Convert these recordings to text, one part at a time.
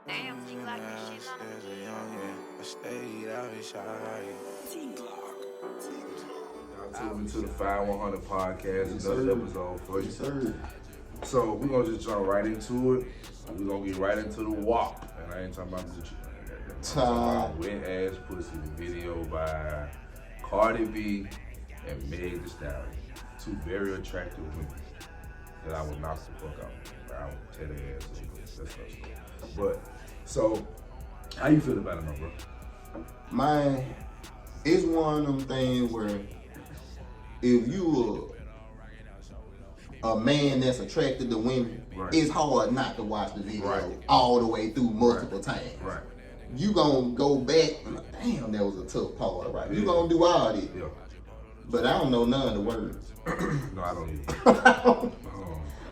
Damn, T-Glock, this shit on the I stayed out his side. Y'all tuned into the 5100 podcast, Yes, another sir. episode for you. Yes, sir. So we're gonna just jump right into it. We're gonna get right into the WAP. And I ain't talking about the wet ass pussy, the video by Cardi B and Meg Thee Stallion. Two very attractive women that I would knock the fuck out. I would tear their ass up. That's no story. But so how you feel about it, my bro? Man, it's one of them things where if you a man that's attracted to women, Right. it's hard not to watch the video Right. all the way through multiple times. Right. You gonna go back and like, damn, that was a tough part, right? You Yeah. gonna do all this. Yeah. But I don't know none of the words. No, I don't either.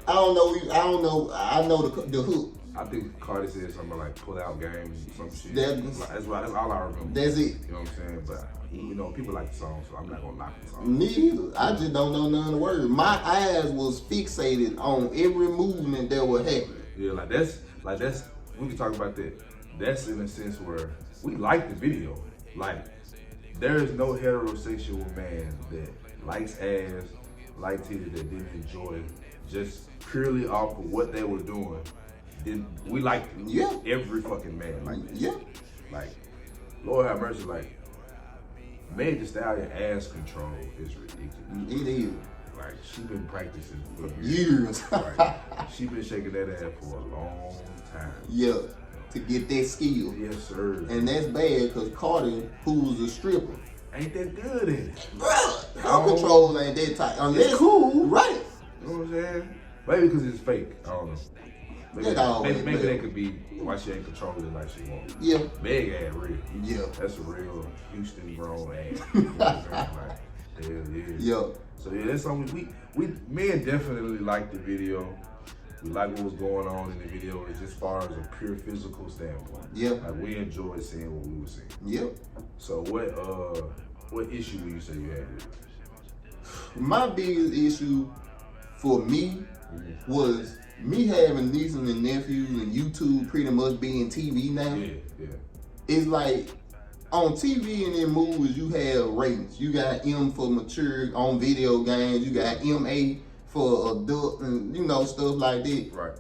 I don't know. I know the hook. I think Cardi said something like pull out game, some shit. That's- That's all I remember. That's it. You know what I'm saying? But you know, people like the song, so I'm not gonna knock the song. Me either. I just don't know none of the words. My eyes was fixated on every movement that was happening. Yeah, like that's we can talk about that. That's in a sense where we like the video. Like there is no heterosexual man that likes ass, like titties that didn't enjoy just purely off of what they were doing. Then we like Yeah. every fucking man like this. Yeah. Like, Lord have mercy, like, Meg Thee Stallion ass control is ridiculous. It is. Like, she been practicing for Years. Right. She been shaking that ass for a long time. Yeah. To get that skill. Yes, sir. And that's bad because Cardi, who's a stripper, Ain't that good in it? bruh, her Oh. control ain't that tight. Unless, It's cool. Right. You know what I'm saying? Maybe because it's fake. I don't know. Maybe, That always maybe fake. that could be why she ain't controlling it like she wants. Yeah. Meg ass real. Yeah. That's a real Houston grown ass. You know what I'm saying? Like, hell yeah. Yeah. So yeah, that's something we men definitely liked the video. We like what was going on in the video, as just far as a pure physical standpoint. Yeah. Like we enjoyed seeing what we were seeing. Yep. So what issue would you say you had with it? My biggest issue for me Mm-hmm. was me having nieces and nephews and YouTube pretty much being TV now. Yeah. It's like on TV and in movies you have ratings. You got M for mature on video games. You got MA for adult and stuff like that. Right.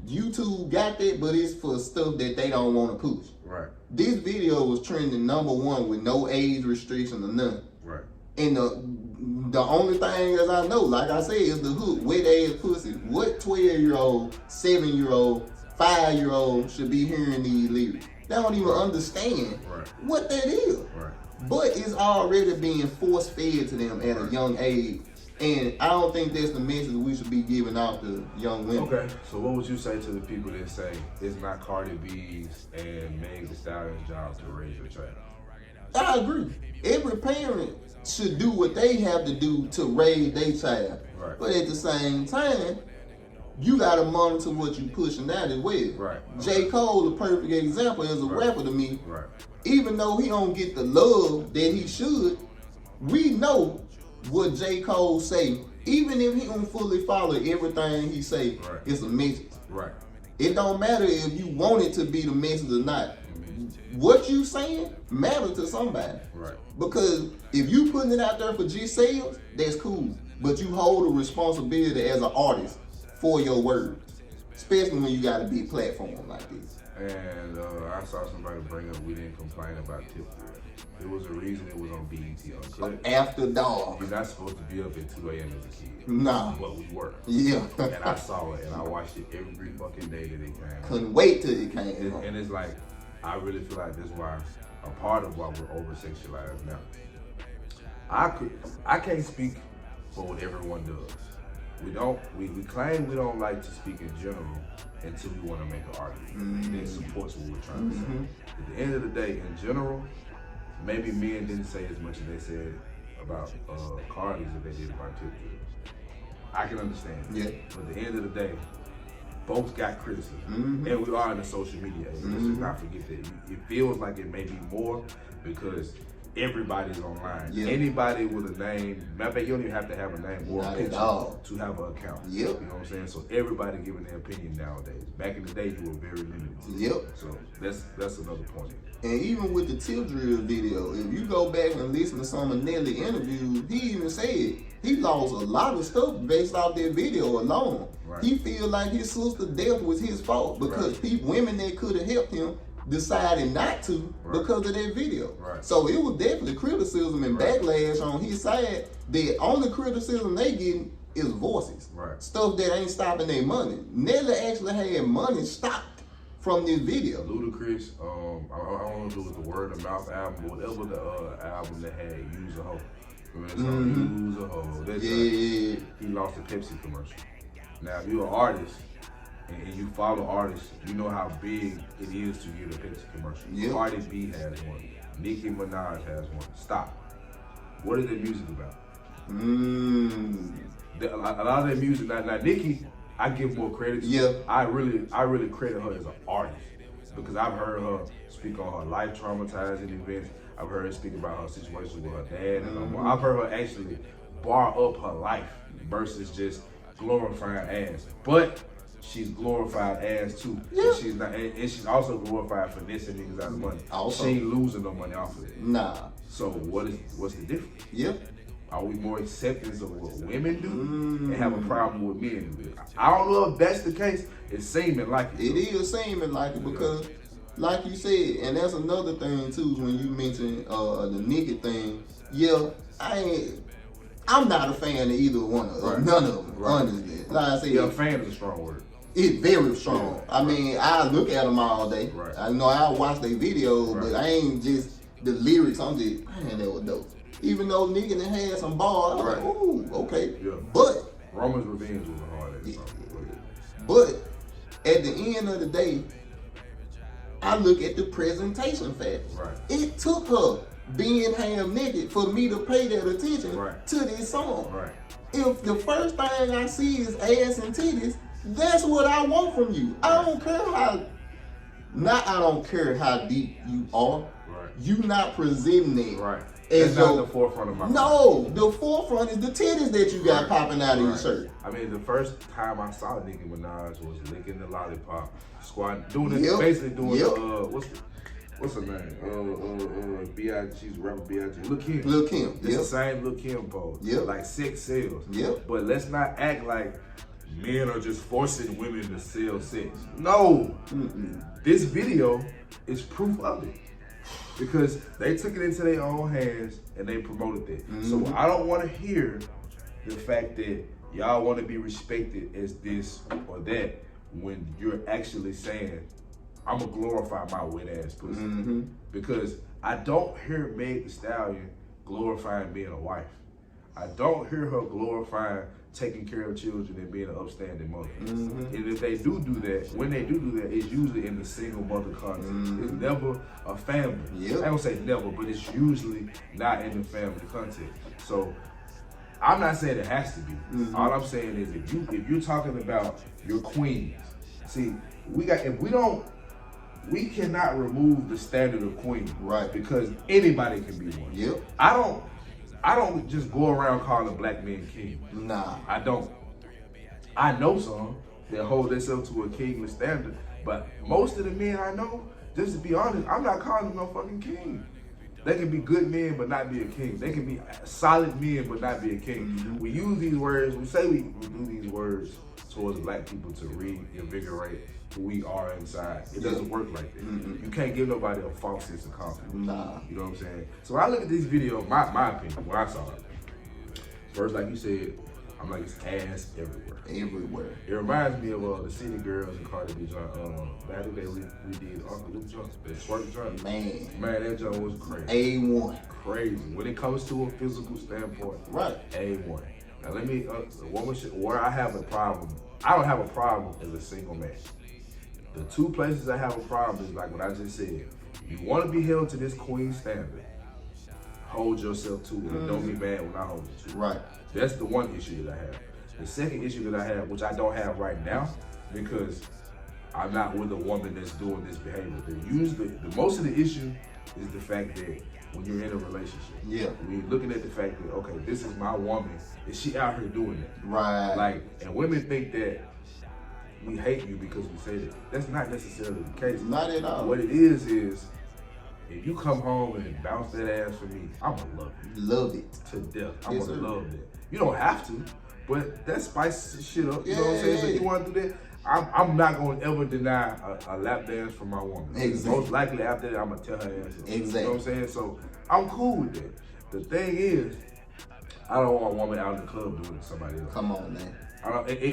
YouTube got that, but it's for stuff that they don't want to push. Right. This video was trending #1 with no age restriction or none. Right. And the only thing as I know, like I said, is the hook, wet ass pussy. What 12-year-old, 7-year-old, 5-year-old should be hearing these lyrics? They don't even understand Right. what that is. Right. But it's already being force fed to them at a young age. And I don't think that's the message we should be giving out to young women. Okay. So what would you say to the people that say it's not Cardi B's and Meg Thee Stallion's job to raise your child? I agree. Every parent should do what they have to do to raise their child. Right. But at the same time, you gotta monitor what you pushing out as well. Right. J. Cole, a perfect example, as a Right. rapper to me. Right. Even though he don't get the love that he should, we know what J. Cole say. Even if he don't fully follow everything he say, Right. it's a message. Right. It don't matter if you want it to be the message or not. What you saying matters to somebody. Right. Because if you putting it out there for just sales, that's cool. But you hold a responsibility as an artist for your words, especially when you got a big platform like this. And I saw somebody bring up we didn't complain about Tip. There was a reason it was on BET Uncut. After dark, You're not supposed to be up at 2 a.m. as a kid. nah, But we were. yeah, And I saw it and I watched it every fucking day that it came out. couldn't wait till it came. out. And it's like, I really feel like that's why, a part of why we're over-sexualized now. I can't speak for what everyone does. We claim we don't like to speak in general until we want to make an argument that supports what we're trying to say. At the end of the day, in general, maybe men didn't say as much as they said about Cardi's as they did about Tip. I can understand. Yeah. But at the end of the day, both got criticism. And we are in the social media age. Let's just not forget that. It feels like it may be more because everybody's online. Yep. Anybody with a name, matter of fact, you don't even have to have a name or Not a at picture all. to have an account. Yep. You know what I'm saying? So everybody giving their opinion nowadays. Back in the day, you were very limited. Yep. So that's another point. And even with the Tip Drill video, if you go back and listen to some of Nelly interviews, he even said he lost a lot of stuff based off that video alone. Right. He feel like his sister's death was his fault because women that could have helped him decided not to because of that video. Right. So it was definitely criticism and backlash on his side. The only criticism they getting is voices. Right. Stuff that ain't stopping their money. Nelly actually had money stopped from this video. Ludacris, I don't know if it was the Word of Mouth album, whatever the album that had Use a Hoe. Remember that song, Use a Hoe? That Yeah. he lost a Pepsi commercial. Now, if you're an artist and you follow artists, you know how big it is to get a Pepsi commercial. Yep. Cardi B has one. Nicki Minaj has one. Stop. What is their music about? A lot of their music, now Nicki, I give more credit to. Yeah. I really credit her as an artist because I've heard her speak on her life traumatizing events. I've heard her speak about her situation with her dad and her mom. I've heard her actually bar up her life versus just glorifying ass. But she's glorified ass too. Yeah. And she's not, and she's also glorified finessing niggas out of money. Also. She ain't losing no money off of it. Nah. So what's the difference? Yep. Are we more acceptance of what women do and have a problem with men do it? I don't know if that's the case. It's seeming like it. It is seeming like it because, like you said, and that's another thing too. When you mentioned the Nicki thing, yeah, I'm not a fan of either one of them. None of them, honestly. Like I said, Yeah, a fan is a strong word. it's very strong. I mean, I look at them all day. Right. I know I watch their videos, but I ain't just the lyrics. I'm just, man, that was dope. Even though Nicki done had some bars, I'm like, ooh, okay. Yeah. But Roman's Revenge was a hard ass song. But at the end of the day, I look at the presentation factor. Right. It took her being half naked for me to pay that attention to this song. Right. If the first thing I see is ass and titties, that's what I want from you. I don't care how deep you are. Right. You not presenting it. Right. As That's not though, the forefront of my mind. no, the forefront is the titties that you got popping out of your shirt. I mean, the first time I saw Nicki Minaj was licking the lollipop, doing it, Yep. basically doing Yep. what's her name? B.I.G. She's rapper B.I.G. Lil' Kim. Lil' Kim, It's the same Lil' Kim pose. Yep. Like sex sells. Yep. But let's not act like men are just forcing women to sell sex. No. This video is proof of it. Because they took it into their own hands and they promoted it. So I don't want to hear the fact that y'all want to be respected as this or that when you're actually saying, I'm going to glorify my wet ass pussy. Because I don't hear Meg Thee Stallion glorifying being a wife. I don't hear her glorifying taking care of children and being an upstanding mother. And if they do that, when they do that, it's usually in the single mother context. It's never a family. Yep. I don't say never, but it's usually not in the family context. So I'm not saying it has to be. All I'm saying is if you're talking about your queens, see, we cannot remove the standard of queen. Right. Because anybody can be one. Yep. I don't just go around calling black men king. Nah. I don't. I know some that hold themselves to a kingly standard, but most of the men I know, just to be honest, I'm not calling them no fucking king. They can be good men but not be a king. They can be solid men but not be a king. We use these words, we say we do these words towards black people to reinvigorate who we are inside. It doesn't work like that. You can't give nobody a false sense of confidence. Nah. You know what I'm saying? So when I look at this video, my opinion, when I saw it, first, like you said, I'm like, it's ass everywhere. Everywhere. It reminds me of the City Girls and Cardi B joint. Back in the day, we did Uncle Luke joint, the twerk joint. Man, that joint was crazy. A1. Crazy. When it comes to a physical standpoint, Right. A1. Now let me, where I have a problem, I don't have a problem as a single man. The two places I have a problem is like what I just said. You want to be held to this queen standard, hold yourself to it, and don't be mad when I hold you to it. Right. That's the one issue that I have. The second issue that I have, which I don't have right now, because I'm not with a woman that's doing this behavior. Most of the issue is the fact that when you're in a relationship. Yeah. When you're looking at the fact that, okay, this is my woman, is she out here doing it? Right. Like, and women think that we hate you because we say that. That's not necessarily the case. Not at all. What it is if you come home and bounce that ass for me, I'm gonna love you. Love it. To death. I'm Yes, gonna sir. love that. You don't have to, but that spices shit up. You know what I'm saying? So Yeah. you want to do that? I'm not gonna ever deny a lap dance from my woman. Exactly. Most likely after that, I'm gonna tell her ass up. Exactly. You know what I'm saying? So I'm cool with that. The thing is, I don't want a woman out in the club doing it to somebody else. Come on, man.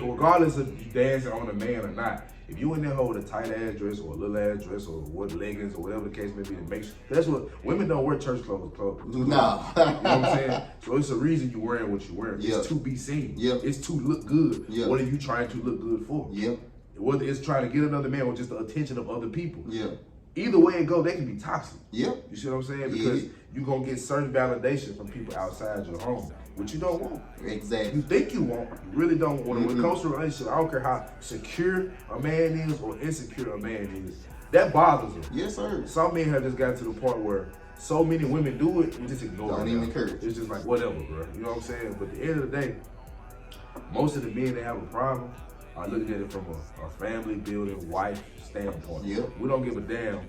Regardless of you dancing on a man or not, if you in there with a tight ass dress or a little ass dress or what leggings or whatever the case may be, to make sure, that's what women don't wear church clothes. No. You know what I'm saying? So it's a reason you wearing what you wearing. Yeah. It's to be seen. Yeah. It's to look good. Yeah. What are you trying to look good for? Yeah. Whether it's trying to get another man or just the attention of other people. Yeah. Either way it go, they can be toxic. Yeah. You see what I'm saying? Because you're going to get certain validation from people outside your home, which you don't want. Exactly. You think you want, you really don't want. When it Mm-hmm. comes to a relationship, I don't care how secure a man is or insecure a man is. That bothers them. Yes, sir. Some men have just gotten to the point where so many women do it, we just ignore Don't it. even care. It's just like, whatever, bro. You know what I'm saying? But at the end of the day, most of the men that have a problem are looking at it from a family building wife standpoint. Yep. We don't give a damn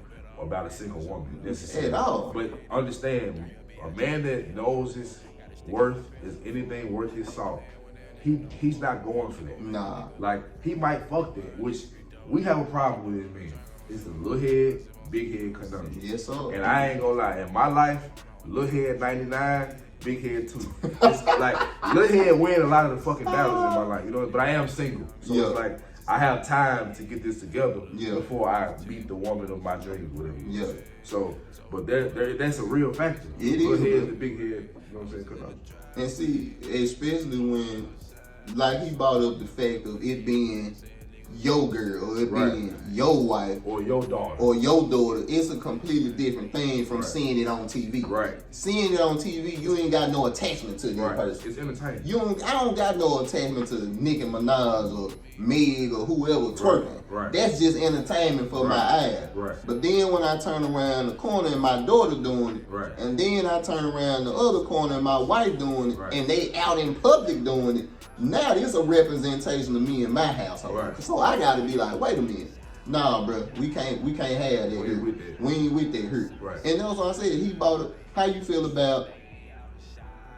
about a single woman necessarily. At all. But understand, a man that knows his worth is anything worth his salt. He's not going for that. Nah. Like, he might fuck that, which we have a problem with this man. It's the little head, big head conundrum. Yes, sir. And I ain't gonna lie, in my life, little head 99, big head 2. It's like, little head win a lot of the fucking battles in my life, you know, but I am single. So Yeah. it's like, I have time to get this together Yeah. before I meet the woman of my dreams, whatever. Yeah. So, but that's a real factor. It little is, head, bro. the big head, you know what I'm saying? Conundrum. And see, especially when, like he brought up the fact of it being your girl, or it Right. being your wife, Or your daughter. or your daughter, it's a completely different thing from Right. seeing it on TV. Right. Seeing it on TV, you ain't got no attachment to that Right. person. It's entertaining. I don't got no attachment to Nicki Minaj or Meg or whoever twerking. right. That's just entertainment for my eyes. Right. But then when I turn around the corner and my daughter doing it, Right. and then I turn around the other corner and my wife doing it, Right. and they out in public doing it, now this a representation of me and my household. Right. So I gotta be like, wait a minute. Nah, bro, we can't have that We ain't here. with that. We ain't with that here. Right. And that's what I said. He bought it. How you feel about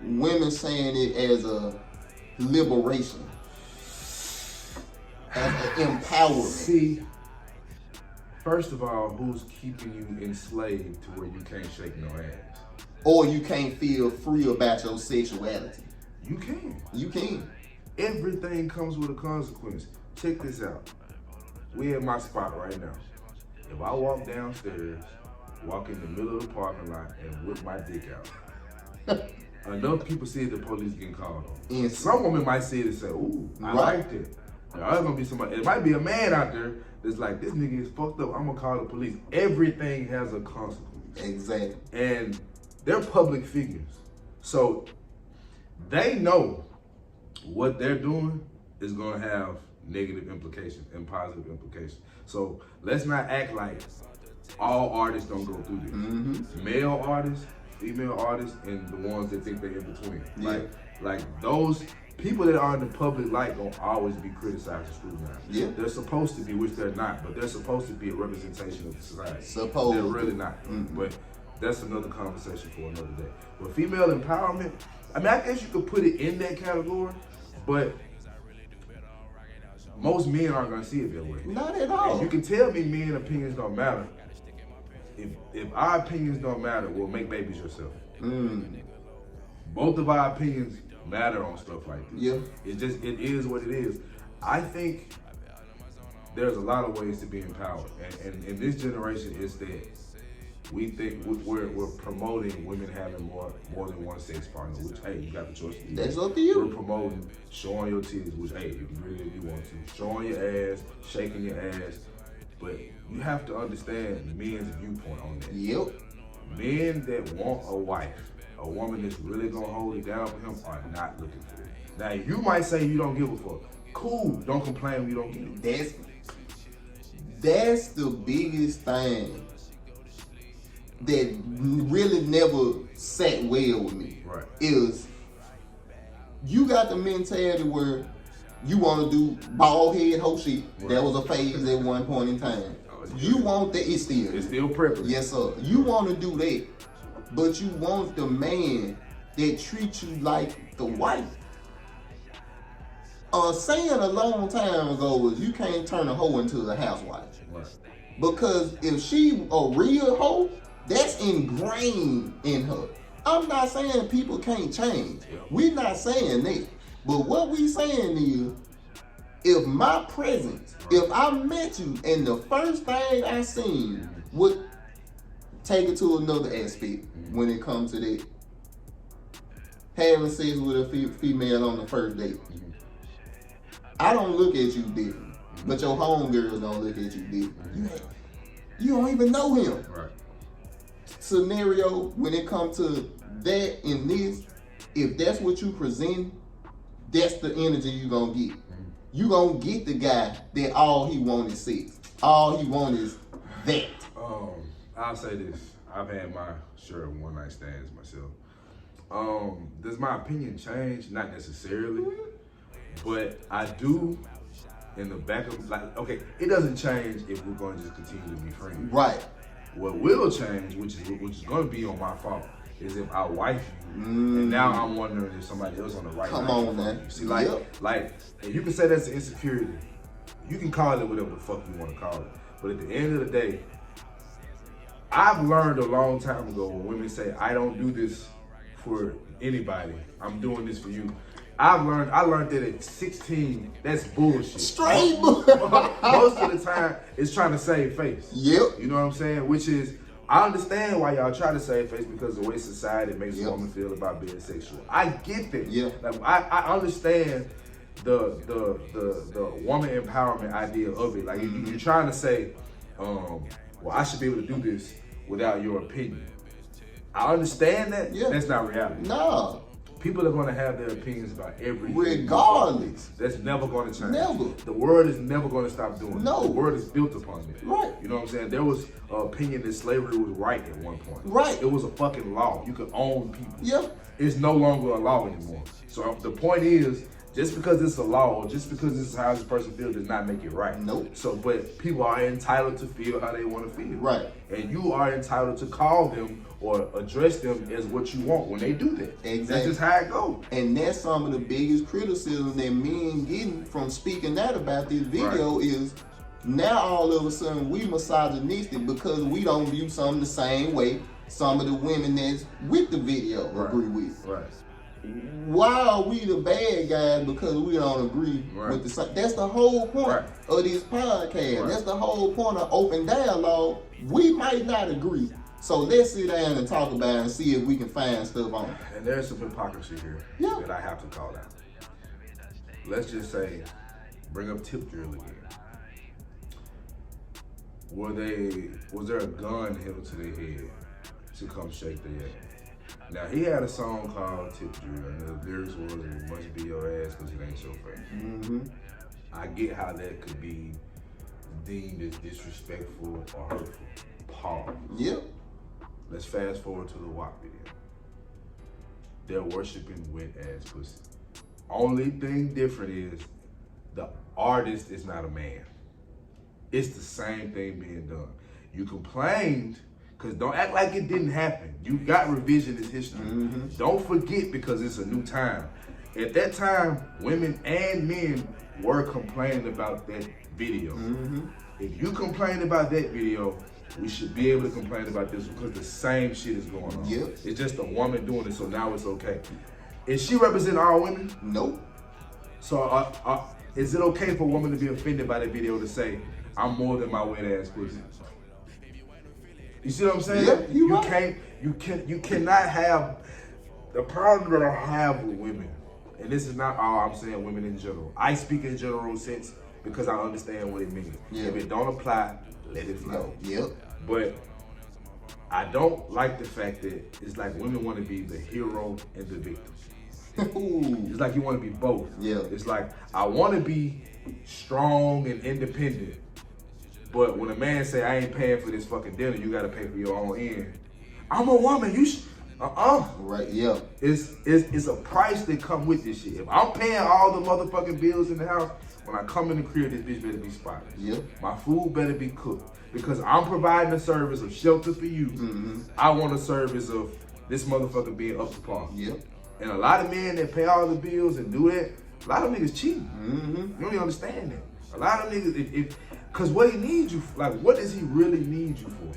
women saying it as a liberation, as an empowerment? See, first of all, who's keeping you enslaved to where you can't shake no ass? Or you can't feel free about your sexuality. You can. You can. Everything comes with a consequence. Check this out. We at my spot right now. If I walk downstairs, walk in the middle of the parking lot, and whip my dick out, enough people see the police getting called on. And Some women might see it and say, ooh, I Right. liked it. There's gonna be somebody, it might be a man out there that's like, this nigga is fucked up, I'm gonna call the police. Everything has a consequence. Exactly. And they're public figures. So they know what they're doing is gonna have negative implications and positive implications. So let's not act like all artists don't go through this. Mm-hmm. Male artists, female artists, and the ones that think they're in between. Yeah. Like those people that are in the public light gonna always be criticized and scrutinized. Yeah. They're supposed to be, which they're not, but they're supposed to be a representation of the society. Supposed They're to. really not. Mm-mm. But that's another conversation for another day. But female empowerment, I mean, I guess you could put it in that category, but most men aren't gonna see it that way. Not at And all. you can tell me men opinions don't matter. If our opinions don't matter, we'll make babies yourself. Both of our opinions matter on stuff like this. Yeah. It is what it is. I think there's a lot of ways to be empowered. And in this generation, it's that we think we're promoting women having more than one sex partner, which, hey, you got the choice to do. That's up to you. We're promoting showing your titties, which, hey, if you really want to. Showing your ass, shaking your ass. But you have to understand men's viewpoint on that. Yep. Men that want a wife, a woman that's really gonna hold it down for him, are not looking for it. Now, you might say you don't give a fuck. Cool, don't complain when you don't get it. That's the biggest thing that really never sat well with me. Right. Is you got the mentality where you want to do bald head whole shit. Right. That was a phase at one point in time. You want that? It's still prevalent. Yes, sir. You want to do that, but you want the man that treats you like the wife. Saying a long time ago was you can't turn a hoe into a housewife. Right. Because if she a real hoe, that's ingrained in her. I'm not saying people can't change. We're not saying that. But what we saying is, if my presence, if I met you and the first thing I seen would take it to another aspect when it comes to that, having sex with a female on the first date. I don't look at you different, but your homegirls don't look at you different. You don't even know him. Right. Scenario, when it comes to that and this, if that's what you present, that's the energy you gonna get. You gonna get the guy that all he want is sex. All he want is that. I'll say this. I've had my share of one night stands myself. Does my opinion change? Not necessarily. But I do, in the back of, like, okay, it doesn't change if we're going to just continue to be friends. Right. What will change, which is going to be on my fault, is if I wife you, and now I'm wondering if somebody else on the right. Come on, man. See, like, and you can say that's insecurity. You can call it whatever the fuck you want to call it. But at the end of the day, I've learned a long time ago when women say, I don't do this for anybody. I'm doing this for you. I learned that at 16, that's bullshit. Straight Most of the time, it's trying to save face. Yep. You know what I'm saying? Which is, I understand why y'all try to save face because of the way society makes a woman feel about being sexual. I get that. Yeah. Like, I understand the woman empowerment idea of it. Like, you're trying to say, well, I should be able to do this without your opinion. I understand that. Yeah. That's not reality. No. People are going to have their opinions about everything. Regardless. That's never going to change. Never. The world is never going to stop doing it. No. The world is built upon it. Right. You know what I'm saying? There was an opinion that slavery was right at one point. Right. It was a fucking law. You could own people. Yep. It's no longer a law anymore. So the point is, just because it's a law, or just because this is how this person feels, does not make it right. Nope. So, but people are entitled to feel how they want to feel. Right. And you are entitled to call them or address them as what you want when they do that. Exactly. That's just how it goes. And that's some of the biggest criticism that men getting from speaking out about this video is now all of a sudden we misogynistic because we don't view something the same way some of the women that's with the video agree with. Right. Why are we the bad guys because we don't agree with the same? That's the whole point of this podcast. Right. That's the whole point of open dialogue. We might not agree. So let's sit down and talk about it and see if we can find stuff on it. And there's some hypocrisy here that I have to call out. Let's just say, bring up tip drill again. Was there a gun held to their head to come shake their ass? Now, he had a song called Tip Drill, and the lyrics was, it must be your ass because it ain't your face. Mm-hmm. I get how that could be deemed as disrespectful or hurtful. Pause. Yep. Let's fast forward to the WAP video. They're worshiping wet ass pussy. Only thing different is the artist is not a man. It's the same thing being done. You complained, because don't act like it didn't happen. You got revisionist history. Mm-hmm. Don't forget, because it's a new time. At that time, women and men were complaining about that video. Mm-hmm. If you complain about that video, we should be able to complain about this because the same shit is going on. Yep. It's just a woman doing it, so now it's okay. Is she representing all women? Nope. So is it okay for a woman to be offended by that video to say, I'm more than my wet ass pussy? You see what I'm saying? Yeah, you cannot have the problem that I have with women, and this is not all I'm saying, women in general. I speak in general sense because I understand what it means. Yeah. If it don't apply, let it flow. Yep. But I don't like the fact that it's like women want to be the hero and the victim. It's like you want to be both. Yeah. It's like I want to be strong and independent, but when a man say I ain't paying for this fucking dinner, you got to pay for your own end. I'm a woman. You Right, yeah. It's a price that come with this shit. If I'm paying all the motherfucking bills in the house, when I come in the crib, this bitch better be spotless. Yep. My food better be cooked. Because I'm providing a service of shelter for you. Mm-hmm. I want a service of this motherfucker being up to par. Yep. And a lot of men that pay all the bills and do that, a lot of niggas cheating. Mm-hmm. You don't even understand that. A lot of niggas, because what he needs you, like, what does he really need you for?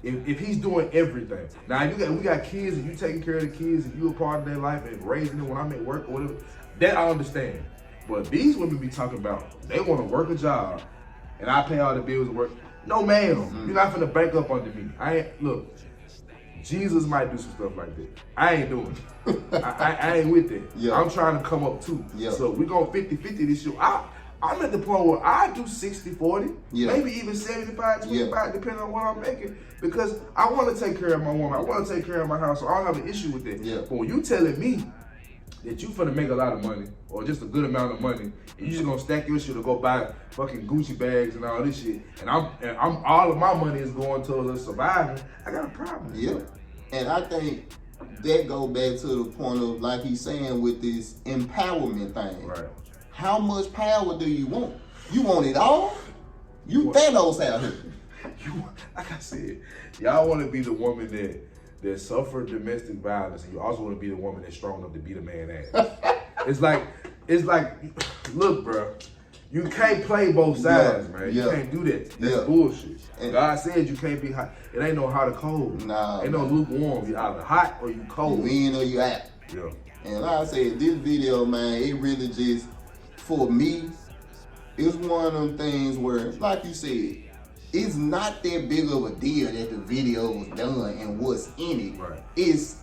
If he's doing everything. Now, we got kids and you taking care of the kids and you a part of their life and raising them when I'm at work or whatever, that I understand. But these women be talking about, they want to work a job and I pay all the bills and work. No, ma'am. Mm-hmm. You're not finna bank up under me. Look, Jesus might do some stuff like that. I ain't doing it. I ain't with that. Yeah. I'm trying to come up too. Yeah. So we going 50-50 this year. I'm at the point where I do 60-40, yeah. maybe even 75-25, yeah. depending on what I'm making, because I want to take care of my woman. I want to take care of my house, so I don't have an issue with that. Yeah. But when you telling me that you finna make a lot of money, or just a good amount of money, and you just gonna stack your shit to go buy fucking Gucci bags and all this shit, and I'm all of my money is going towards surviving, I got a problem. Yeah. And I think that go back to the point of, like he's saying, with this empowerment thing. Right. How much power do you want? You want it all? You Thanos out here. Like I said, y'all want to be the woman that suffered domestic violence, and you also want to be the woman that's strong enough to beat a man's ass. It's like, look, bro, you can't play both sides, man. You can't do that. That's bullshit. And God said you can't be hot. It ain't no hot or cold. Nah, ain't no lukewarm. You either hot or you cold. You in or you out. Yeah. And like I said, this video, man, it really just, for me, it's one of them things where, like you said, it's not that big of a deal that the video was done and what's in it. Right. It's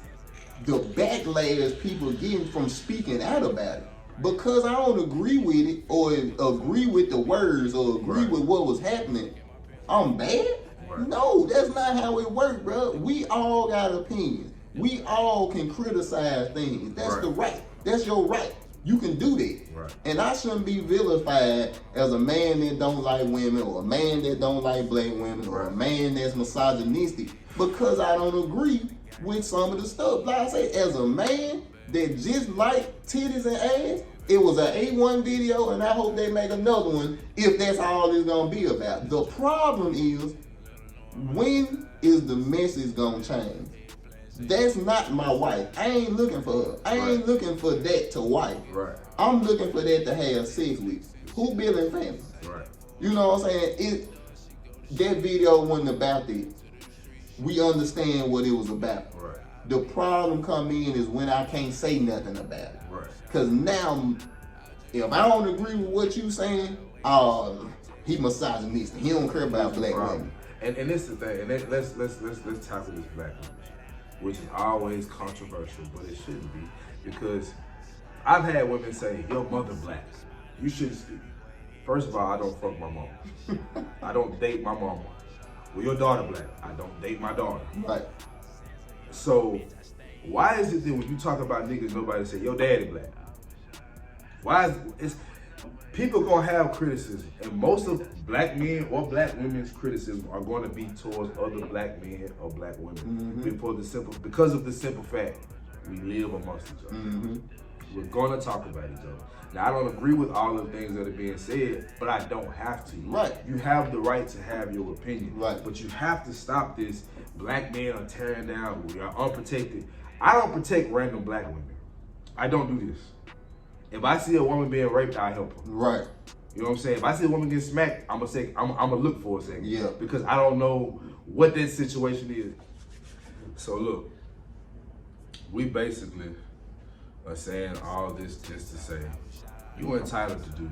the backlash people getting from speaking out about it. Because I don't agree with it, or agree with the words, or agree with what was happening, I'm bad? Right. No, that's not how it works, bro. We all got opinions. We all can criticize things. That's the right. That's your right. You can do that. Right. And I shouldn't be vilified as a man that don't like women, or a man that don't like black women, or a man that's misogynistic because I don't agree with some of the stuff. Like I say, as a man that just like titties and ass, it was an A1 video, and I hope they make another one if that's all it's gonna be about. The problem is, when is the message gonna change? That's not my wife. I ain't looking for her. I ain't looking for that to wife. Right. I'm looking for that to have sex with. Who building family? Right. You know what I'm saying? That video wasn't about that. We understand what it was about. Right. The problem come in is when I can't say nothing about it. Right. Cause now, if I don't agree with what you saying, he misogynistic. He don't care about black women. And this is the thing. And let's tackle this black woman, which is always controversial, but it shouldn't be, because I've had women say, "Your mother black. You shouldn't speak." First of all, I don't fuck my mom. I don't date my mama. Well, your daughter black. I don't date my daughter. Right. So why is it that when you talk about niggas, nobody say, "Your daddy black"? Why is people gonna have criticism, and most of black men or black women's criticism are going to be towards other black men or black women because of the simple fact we live amongst each other. Mm-hmm. We're gonna talk about each other. Now, I don't agree with all of the things that are being said, but I don't have to. Right. You have the right to have your opinion. Right. But you have to stop this. Black men are tearing down. We are unprotected. I don't protect random black women. I don't do this. If I see a woman being raped, I help her. Right. You know what I'm saying? If I see a woman get smacked, I'm gonna look for a second. Yeah. Because I don't know what that situation is. So look, we basically are saying all this just to say, you're entitled to do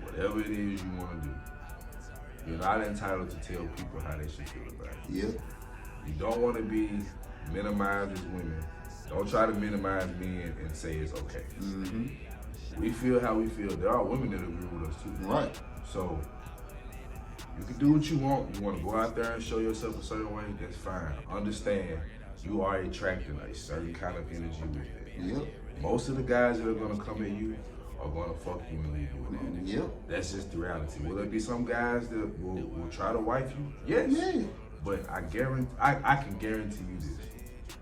whatever it is you want to do. You're not entitled to tell people how they should feel about it. Yeah. You don't want to be minimized as women. Don't try to minimize men and say it's okay. Mm-hmm. We feel how we feel. There are women that agree with us too. Right. So you can do what you want. You want to go out there and show yourself a certain way, that's fine. Understand you are attracting a certain kind of energy with it. Yep. Most of the guys that are gonna come at you are gonna fuck you and leave you with that. Yep. That's just the reality. Will there be some guys that will try to wife you? Yes. Yeah. But I can guarantee you this.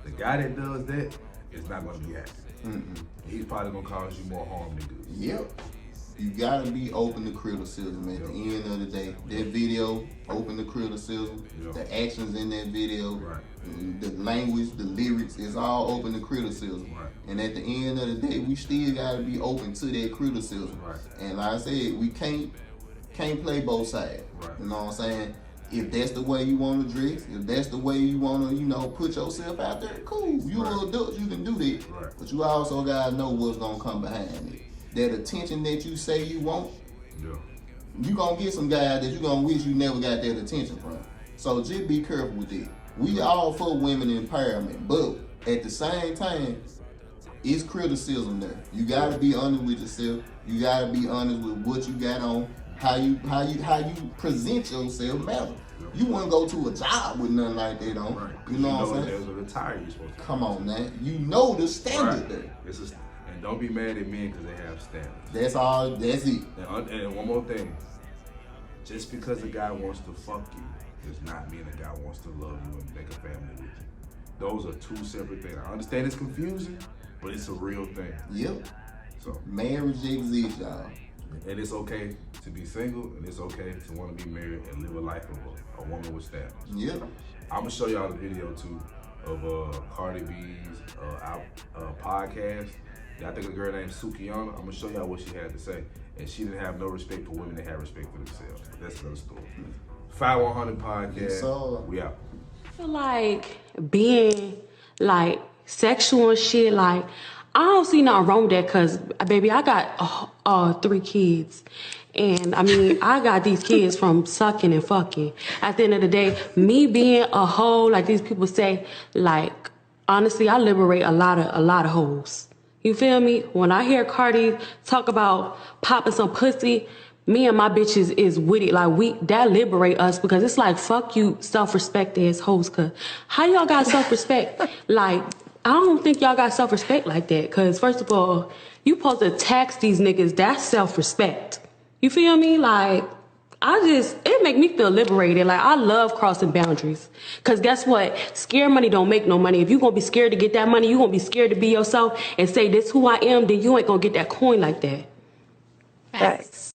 The guy that does that is not going to be happy. He's probably going to cause you more harm than good. Yep. You gotta be open to criticism at the end of the day. That video, open to criticism. The actions in that video, the language, the lyrics, it's all open to criticism. And at the end of the day, we still gotta be open to that criticism. And like I said, we can't play both sides. You know what I'm saying? If that's the way you want to dress, if that's the way you want to, put yourself out there, cool. You're an adult, you can do that. But you also gotta know what's gonna come behind it. That attention that you say you want, you gonna get some guys that you gonna wish you never got that attention from. So just be careful with that. We all for women empowerment, but at the same time, it's criticism there. You gotta be honest with yourself. You gotta be honest with what you got on, how you present yourself matter. You wouldn't go to a job with nothing like that on. You know what I'm saying? There's a retire you're supposed to. Come on, man. You know the standard there. And don't be mad at men because they have standards. That's all. That's it. And one more thing. Just because a guy wants to fuck you does not mean a guy wants to love you and make a family with you. Those are two separate things. I understand it's confusing, but it's a real thing. Yep. So marriage exists, y'all. And it's okay to be single, and it's okay to want to be married and live a life of a woman with standards. Yep. I'm gonna show y'all the video too of Cardi B's podcast. I think a girl named Sukiana. I'm gonna show y'all what she had to say. And she didn't have no respect for women, they had respect for themselves. But that's another story. 5100 podcast. We out. I feel like being like sexual and shit, like I don't see nothing wrong with that because, baby, I got 3 kids. And I mean, I got these kids from sucking and fucking. At the end of the day, me being a hoe, like these people say, like, honestly, I liberate a lot of hoes. You feel me? When I hear Cardi talk about popping some pussy, me and my bitches is with it. Like, that liberate us because it's like, fuck you, self-respect as hoes. Cause how y'all got self-respect? Like, I don't think y'all got self-respect like that. Cause first of all, you supposed to tax these niggas. That's self-respect. You feel me? Like, it make me feel liberated. Like, I love crossing boundaries. Cause guess what? Scared money don't make no money. If you gonna be scared to get that money, you gonna be scared to be yourself and say this who I am, then you ain't gonna get that coin like that. Facts.